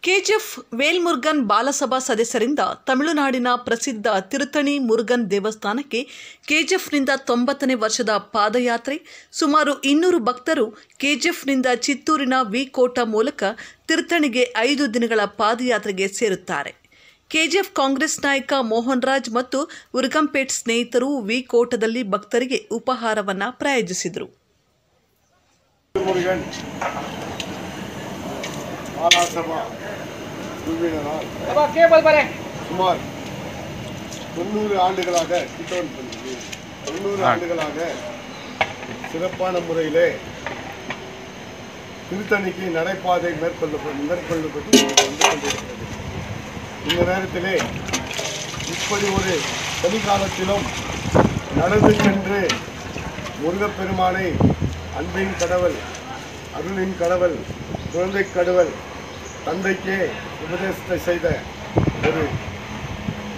KGF ವೇಲ್ಮುರುಗನ್ ಬಾಲಸಭಾ ಸದಸ್ಯರಿಂದ ತಮಿಳುನಾಡಿನ ಪ್ರಸಿದ್ಧ ತಿರುತ್ತಣಿ ಮುರುಗನ್ ದೇವಸ್ಥಾನಕ್ಕೆ ಕೆಜಿಎಫ್ನಿಂದ 90ನೇ ವರ್ಷದ ಪಾದಯಾತ್ರೆ. ಸುಮಾರು 200 ಭಕ್ತರು ಕೆಜಿಎಫ್ನಿಂದ ಚಿತ್ತೂರಿನ ವಿ ಕೋಟ ಮೂಲಕ ತಿರುತ್ತಣಿಗೆ 5 ದಿನಗಳ ಪಾದಯಾತ್ರೆಗೆ ಸೇರುತ್ತಾರೆ. ಕೆಜಿಎಫ್ ಕಾಂಗ್ರೆಸ್ ನಾಯಕ ಮೋಹನ್ ರಾಜ್ ಮತ್ತು ಉರ್ಗಂಪೇಟ್ ಸ್ನೇಹಿತರು ವಿ ಕೋಟದಲ್ಲಿ ಭಕ್ತರಿಗೆ ಉಪಹಾರವನ್ನು ಪ್ರಾಯೋಜಿಸಿದರು. சுமார் 90 ஆண்டுகளாக சிறப்பான முறையிலே திருத்தணிக்கு நடைபாதை மேற்கொள்ளப்பட்டு கொண்டிருக்கிறது. இந்த நேரத்திலே இப்படி ஒரு கலிகாலத்திலும் நடந்து சென்று முருகப்பெருமானை அன்பின் கடவுள், அருளின் கடவுள், குழந்தை கடவுள், தந்தைக்கே உபதேசத்தை செய்த ஒரு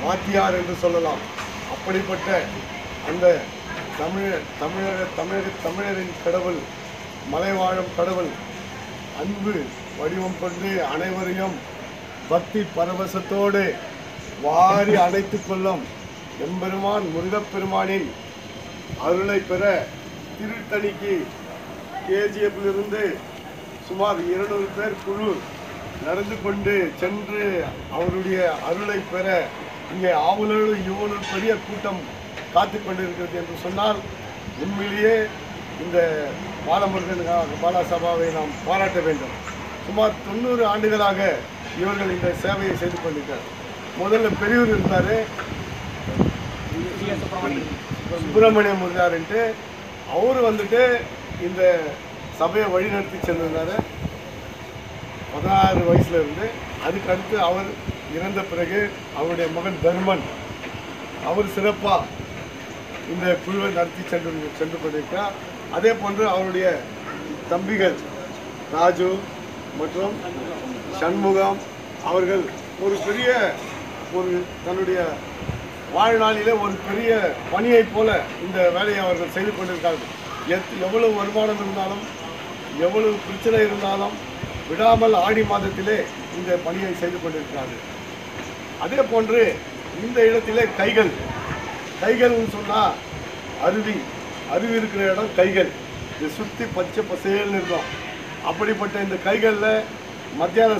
வாத்தியார் என்று சொல்லலாம். அப்படிப்பட்ட அந்த தமிழரின் கடவுள், மலைவாழும் கடவுள், அன்பு வடிவம் கொண்டு அனைவரையும் பக்தி பரவசத்தோடு வாரி அணைத்து கொள்ளும் எம்பெருமான் முருகப்பெருமானின் அருளை பெற திருத்தணிக்கு கேஜிஎஃப்பிலிருந்து சுமார் 200 பேர் குழு நடந்து கொண்டு சென்று அவருடைய அருளை பெற இங்கே ஆவலோடு இவ்வளவு பெரிய கூட்டம் காத்து கொண்டிருக்கிறது என்று சொன்னால் உண்மையிலேயே இந்த பாலமுருகன் பாலசபாவை நாம் பாராட்ட வேண்டும். சுமார் 90 ஆண்டுகளாக இவர்கள் இந்த சேவையை செய்து கொண்டிருக்கிறார். முதல்ல பெரியவர் இருந்தார், சுப்பிரமணிய முருகாருன்ட்டு. அவர் வந்துட்டு இந்த சபையை வழிநடத்தி சென்றிருந்தார் 16 வயசுல இருந்து. அதுக்கடுத்து அவர் இறந்த பிறகு அவருடைய மகன் தர்மன் அவர் சிறப்பாக இந்த குழுவை நடத்தி சென்று கொண்டிருக்கிறார். அதே போன்று அவருடைய தம்பிகள் ராஜு மற்றும் சண்முகம் அவர்கள் தன்னுடைய வாழ்நாளிலே ஒரு பெரிய பணியை போல இந்த வேலையை அவர்கள் செய்து கொண்டிருக்கிறார்கள். எவ்வளவு வருமானம் இருந்தாலும் எவ்வளவு பிரச்சனை இருந்தாலும் விடாமல் ஆடி மாதத்திலே இந்த பணியை செய்து கொண்டிருக்கிறார்கள். அதே போன்று இந்த இடத்திலே கைகள்னு சொன்னால் அருவி இருக்கிற இடம் கைகள். இது சுற்றி பச்சை பசேல்னு இருக்கும். அப்படிப்பட்ட இந்த கைகளில் மத்தியான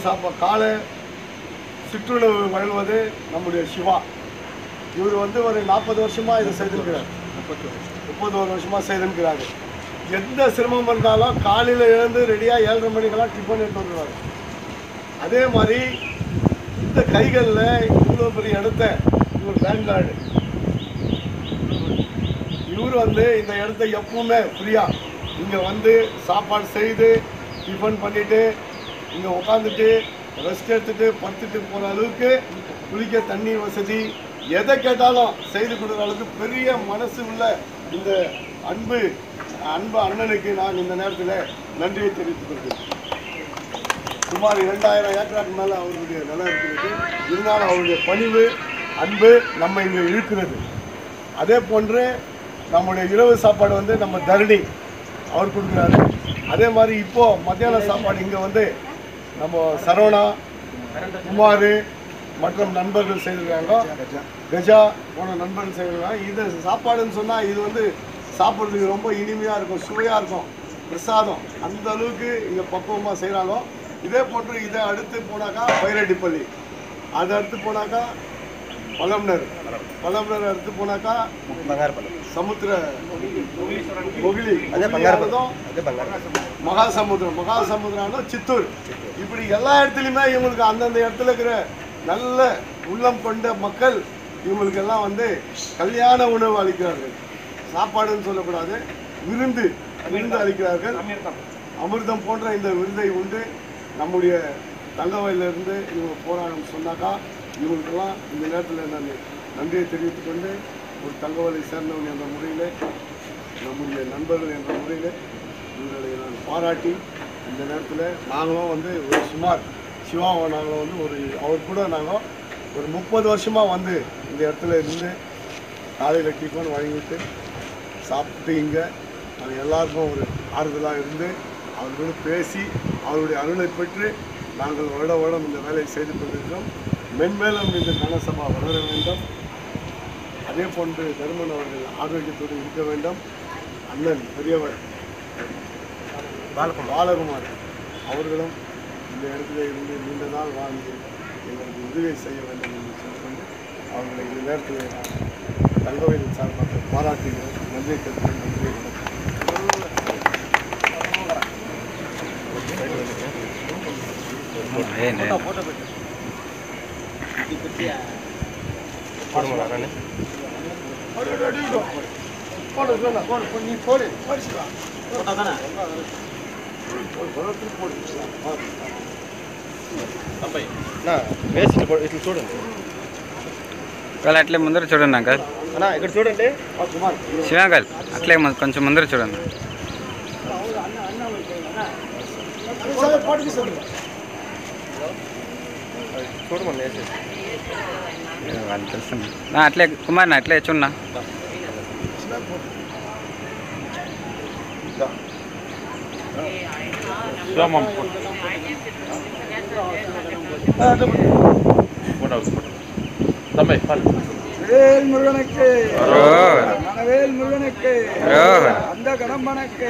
காலை சிற்றுணவு வழங்குவது நம்முடைய சிவா. இவர் ஒரு 40 வருஷமாக இதை செய்திருக்கிறார். 31 வருஷமாக செய்திருக்கிறாரு. எந்த சிரமம் இருந்தாலும் காலையில் எழுந்து ரெடியாக 7:30 மணிக்கெல்லாம் டிஃபன் எடுத்து வந்துடுவார். அதே மாதிரி இந்த கைகளில் இவ்வளோ பெரிய இடத்த இவர் பேங்கார்டு இவர் இந்த இடத்த எப்பவுமே ஃப்ரீயாக இங்கே சாப்பாடு செய்து டிஃபன் பண்ணிவிட்டு இங்கே உட்காந்துட்டு ரெஸ்ட் எடுத்துகிட்டு படுத்துட்டு போகிற அளவுக்கு குளிக்க தண்ணீர் வசதி எதை கேட்டாலும் செய்து கொடுக்குற அளவுக்கு பெரிய மனசு உள்ள இந்த அன்பு அண்ணனுக்கு நான் இந்த நேரத்தில் நன்றியை தெரிவித்துக் கொள்கிறேன். சுமார் 2000 ஏக்கருக்கு மேலே அவருடைய நிலம் இருக்கிறது. இருந்தாலும் அவருடைய பணிவு அன்பு நம்ம இங்கே இழுக்கிறது. அதே போன்று நம்முடைய இரவு சாப்பாடு நம்ம தரணி அவர் கொடுக்குறாரு. அதே மாதிரி இப்போது மத்தியான சாப்பாடு இங்கே நம்ம சரவணா, குமார் மற்றும் நண்பர்கள் செய்திருக்காங்க, கஜா போன நண்பர்கள் செய்திருக்காங்க. இது சாப்பாடுன்னு சொன்னால் இது சாப்பிட்றதுக்கு ரொம்ப இனிமையாக இருக்கும், சுவையாக இருக்கும், பிரசாதம். அந்த அளவுக்கு இங்கே பக்குவமாக செய்கிறாங்க. இதே போன்று இதை அடுத்து போனாக்கா பைரடிப்பள்ளி, அதை அடுத்து போனாக்கா பழம்னர் அடுத்து போனாக்கா சமுத்திர மொகிலி, மகாசமுத்திரம், சித்தூர். இப்படி எல்லா இடத்துலையுமே இவங்களுக்கு அந்தந்த இடத்துல இருக்கிற நல்ல உள்ளம் கொண்ட மக்கள் இவங்களுக்கெல்லாம் கல்யாண உணவு அளிக்கிறார்கள். சாப்பாடுன்னு சொல்லக்கூடாது, விருந்து அளிக்கிறார்கள். அமிர்தம் போன்ற இந்த விருதை உண்டு நம்முடைய தங்கவயலிருந்து இவங்க போராட்டம் சொன்னாக்கா இவங்களுக்கெல்லாம் இந்த நேரத்தில் நான் நன்றியை தெரிவித்துக் கொண்டு ஒரு தங்கவயலை சேர்ந்தவங்க என்ற முறையில் நம்முடைய நண்பர்கள் என்ற முறையில் இவர்களை நான் பாராட்டி இந்த நேரத்தில் நாங்களும் ஒரு சுமார் சிவாவை நாங்கள் அவர் கூட நாங்கள் ஒரு 30 வருஷமாக இந்த இடத்துல இருந்து காலையில் டிஃபன் வழங்கிட்டு சாப்பிட்டு இங்கே நாங்கள் எல்லாருக்கும் ஒரு ஆறுதலாக இருந்து அவர்களோடு பேசி அவருடைய அருளை பெற்று நாங்கள் வருடம் இந்த வேலையை செய்து கொண்டிருக்கிறோம். மென்மேலும் இந்த கனசபா வளர வேண்டும். அதே போன்று தருமன் அவர்கள் ஆரோக்கியத்தோடு இருக்க வேண்டும். அண்ணன் பெரியவர் பாலகுமார் அவர்களும் இந்த இடத்துல இருந்து நீண்ட நாள் வாழ்ந்து எங்களுக்கு உதவி செய்ய வேண்டும் என்று சொல்லிக்கொண்டு அவர்களை இந்த நேரத்தில் தங்கவேலின் சார்பாக பாராட்டுகிறேன். நன்றி கருத்து நன்றி. అట్లే ముందర చూడండి అంకల్. ఇక్కడ చూడండి శివాంకల్ అట్లే కొంచెం ముందర చూడండి. వాళ్ళు తెలుస్తుంది. అట్లే కుమార్ అట్లే చూడన్నా. வேல் முருகனுக்கு மனவேல் முருகனுக்கு அந்த கடம்பனுக்கு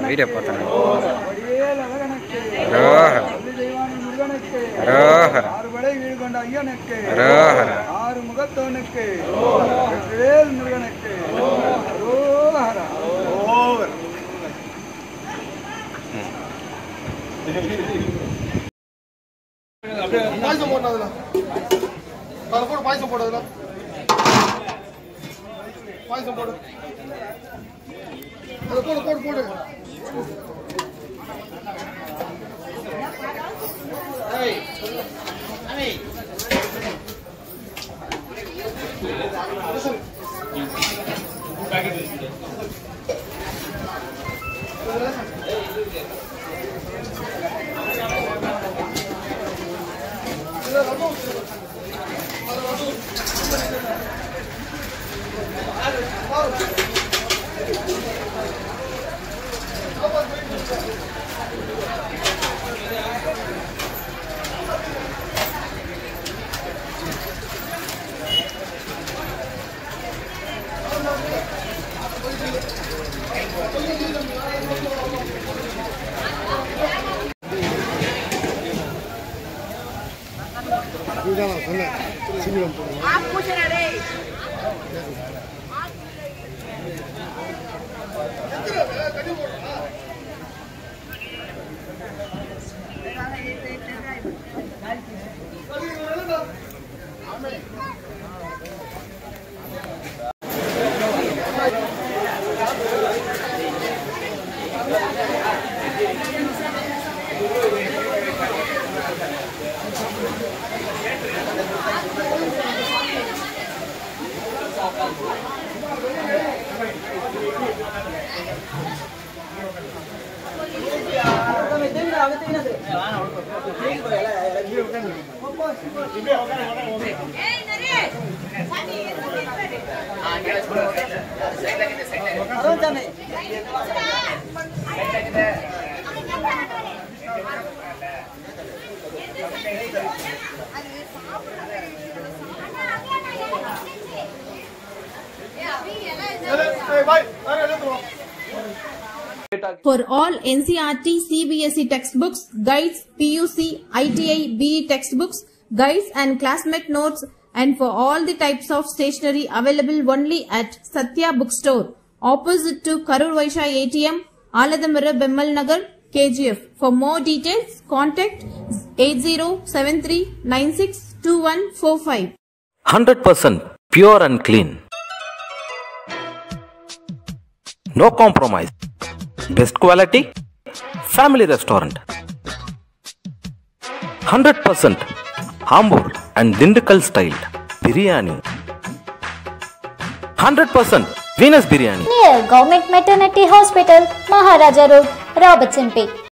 வீடியோ பார்த்தேன். வடிவேல் அழகனுக்கு தெய்வானி முருகனுக்கு ஆறுபடை வீடு கொண்ட ஐயனுக்கு ஆறு முகத்தவனுக்கு வேல் முருகனுக்கு பாயசம் போட்டதுல போடு, பாயசம் போடுறதுல பாயசம் போடு, போடு போடு போடு. आप पूछ रहे For all NCERT, CBSE textbooks, guides, PUC, ITI, BE textbooks, guides and classmate notes, and for all the types of stationery available only at Satya Bookstore, opposite to Karur Vaishya ATM, Aladamara Bemmal Nagar, KGF. For more details, contact 8073962145. 100% pure and clean. No compromise. Best quality, family restaurant. 100% Hamburg and Dindukal style biryani. 100% Venus biryani. Near Government Maternity Hospital, Maharaja Road, Robertson Peak.